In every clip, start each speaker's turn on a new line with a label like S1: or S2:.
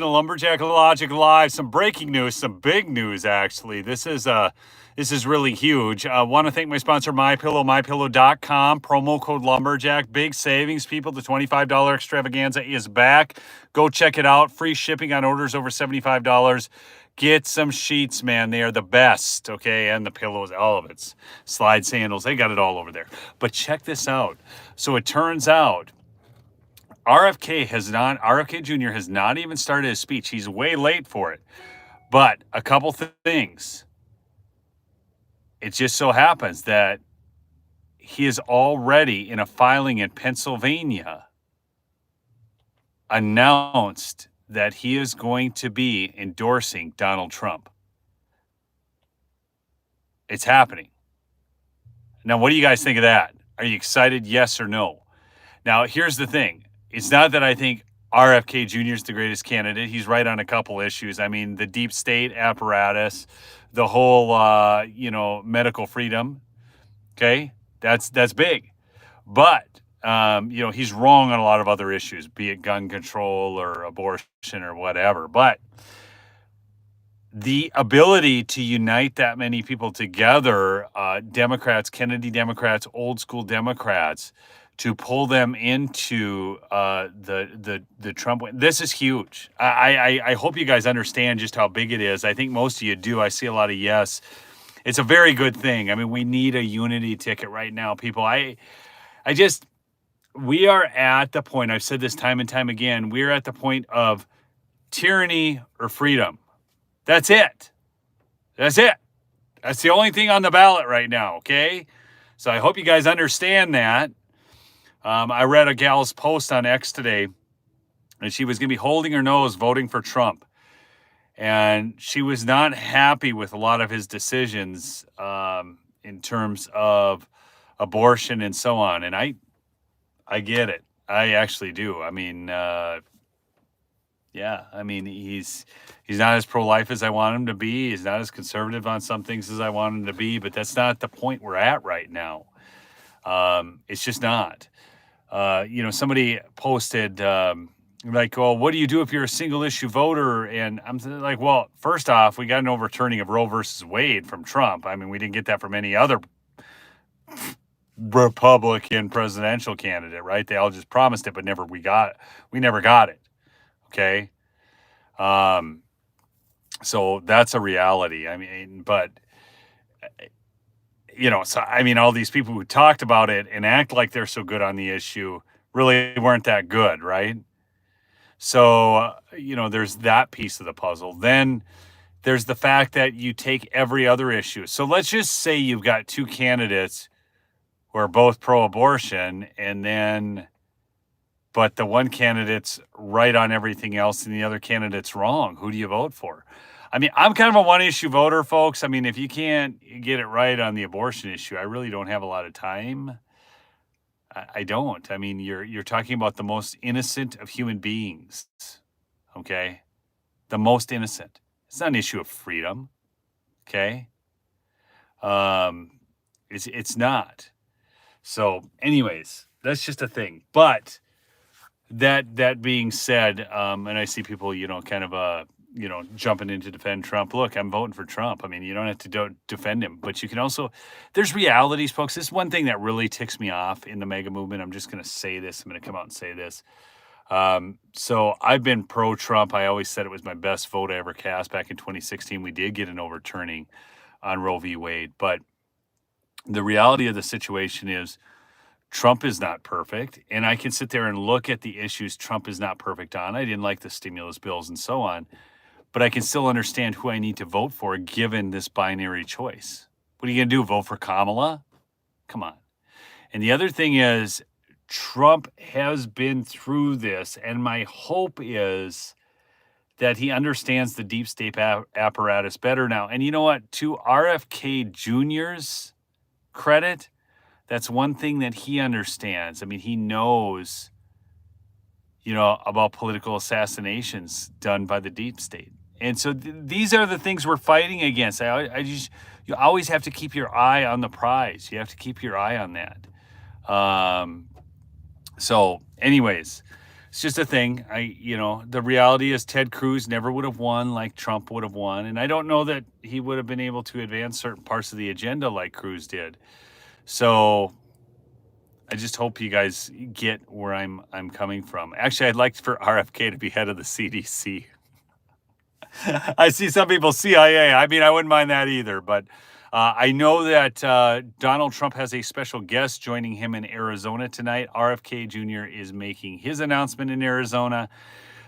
S1: Lumberjack Logic Live. Some breaking news, some big news actually. This is really huge. I want to thank my sponsor, MyPillow, mypillow.com. Promo code Lumberjack. Big savings, people. The $25 extravaganza is back. Go check it out. Free shipping on orders over $75. Get some sheets, man. They are the best, okay? And the pillows, all of it. Slide sandals, they got it all over there. But check this out. So it turns out RFK Jr. has not even started his speech. He's way late for it. But a couple things. It just so happens that he is already in a filing in Pennsylvania announced that he is going to be endorsing Donald Trump. It's happening. Now, what do you guys think of that? Are you excited? Yes or no? Now, here's the thing. It's not that I think RFK Jr. is the greatest candidate. He's right on a couple issues. I mean, the deep state apparatus, the whole, medical freedom. Okay, that's big. But he's wrong on a lot of other issues, be it gun control or abortion or whatever. But the ability to unite that many people together, Democrats, Kennedy Democrats, old school Democrats, to pull them into the Trump win. This is huge. I hope you guys understand just how big it is. I think most of you do. I see a lot of yes. It's a very good thing. I mean, we need a unity ticket right now, people. We are at the point, I've said this time and time again, we're at the point of tyranny or freedom. That's it. That's it. That's the only thing on the ballot right now, okay? So I hope you guys understand that. I read a gal's post on X today, and she was going to be holding her nose voting for Trump. And she was not happy with a lot of his decisions in terms of abortion and so on. And I get it. I actually do. I mean, he's not as pro-life as I want him to be. He's not as conservative on some things as I want him to be. But that's not the point we're at right now. It's just not. Somebody posted, what do you do if you're a single issue voter? And I'm like, well, first off, we got an overturning of Roe versus Wade from Trump. I mean, we didn't get that from any other Republican presidential candidate, right? They all just promised it, but we never got it. Okay. So that's a reality. I mean, but all these people who talked about it and act like they're so good on the issue really weren't that good, right? So, there's that piece of the puzzle. Then there's the fact that you take every other issue. So let's just say you've got two candidates who are both pro-abortion, but the one candidate's right on everything else and the other candidate's wrong. Who do you vote for? I mean, I'm kind of a one-issue voter, folks. I mean, if you can't get it right on the abortion issue, I really don't have a lot of time. I don't. I mean, you're talking about the most innocent of human beings, okay? The most innocent. It's not an issue of freedom, okay? It's not. So, anyways, that's just a thing. But that being said, and I see people, jumping in to defend Trump. Look, I'm voting for Trump. I mean, you don't have to defend him, but you can also, there's realities, folks. This is one thing that really ticks me off in the MAGA movement. I'm just going to say this. I'm going to come out and say this. So I've been pro-Trump. I always said it was my best vote I ever cast. Back in 2016, we did get an overturning on Roe v. Wade. But the reality of the situation is Trump is not perfect. And I can sit there and look at the issues Trump is not perfect on. I didn't like the stimulus bills and so on. But I can still understand who I need to vote for given this binary choice. What are you going to do? Vote for Kamala? Come on. And the other thing is, Trump has been through this, and my hope is that he understands the deep state apparatus better now. And you know what? To RFK Jr.'s credit, that's one thing that he understands. I mean, he knows, about political assassinations done by the deep state. And so these are the things we're fighting against. You always have to keep your eye on the prize. You have to keep your eye on that. So anyways, It's just a thing. The reality is Ted Cruz never would have won like Trump would have won. And I don't know that he would have been able to advance certain parts of the agenda like Cruz did. So I just hope you guys get where I'm coming from. Actually, I'd like for RFK to be head of the CDC. I see some people CIA. I mean, I wouldn't mind that either. But I know that Donald Trump has a special guest joining him in Arizona tonight. RFK Jr. is making his announcement in Arizona.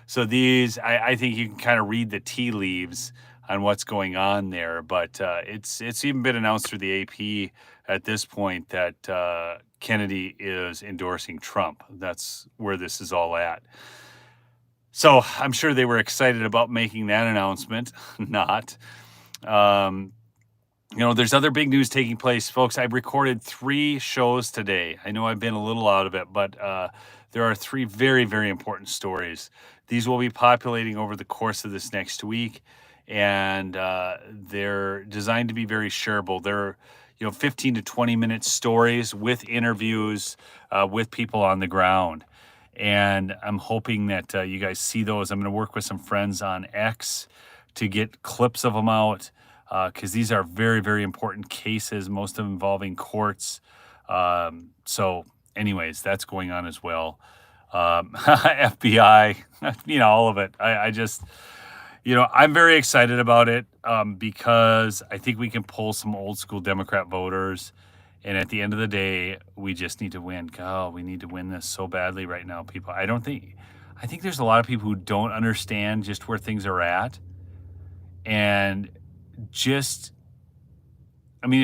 S1: So I think you can kind of read the tea leaves on what's going on there. But it's even been announced through the AP at this point that Kennedy is endorsing Trump. That's where this is all at. So I'm sure they were excited about making that announcement. Not. There's other big news taking place, folks. I've recorded 3 shows today. I know I've been a little out of it, but there are 3 very, very important stories. These will be populating over the course of this next week, and they're designed to be very shareable. They're 15 to 20 minute stories with interviews with people on the ground. And I'm hoping that you guys see those. I'm going to work with some friends on X to get clips of them out because these are very, very important cases, most of them involving courts. So anyways, that's going on as well. FBI, all of it. I just, I'm very excited about it because I think we can pull some old school Democrat voters. And at the end of the day, we just need to win. God, we need to win this so badly right now, people. I think there's a lot of people who don't understand just where things are at. And if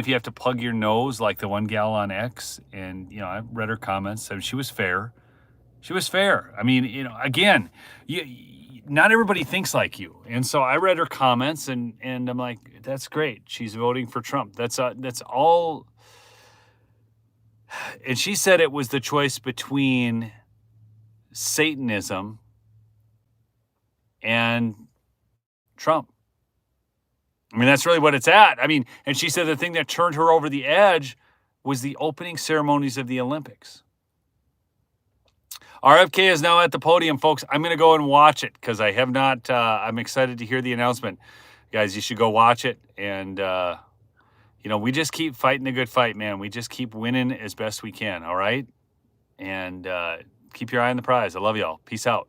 S1: you have to plug your nose like the one gal on X, and, I read her comments, and she was fair. She was fair. I mean, again, not everybody thinks like you. And so I read her comments, and I'm like, that's great. She's voting for Trump. That's all. And she said it was the choice between Satanism and Trump. I mean, that's really what it's at. I mean, and she said the thing that turned her over the edge was the opening ceremonies of the Olympics. RFK is now at the podium, folks. I'm going to go and watch it because I have not. I'm excited to hear the announcement. Guys, you should go watch it. And, we just keep fighting the good fight, man. We just keep winning as best we can, all right? And keep your eye on the prize. I love y'all. Peace out.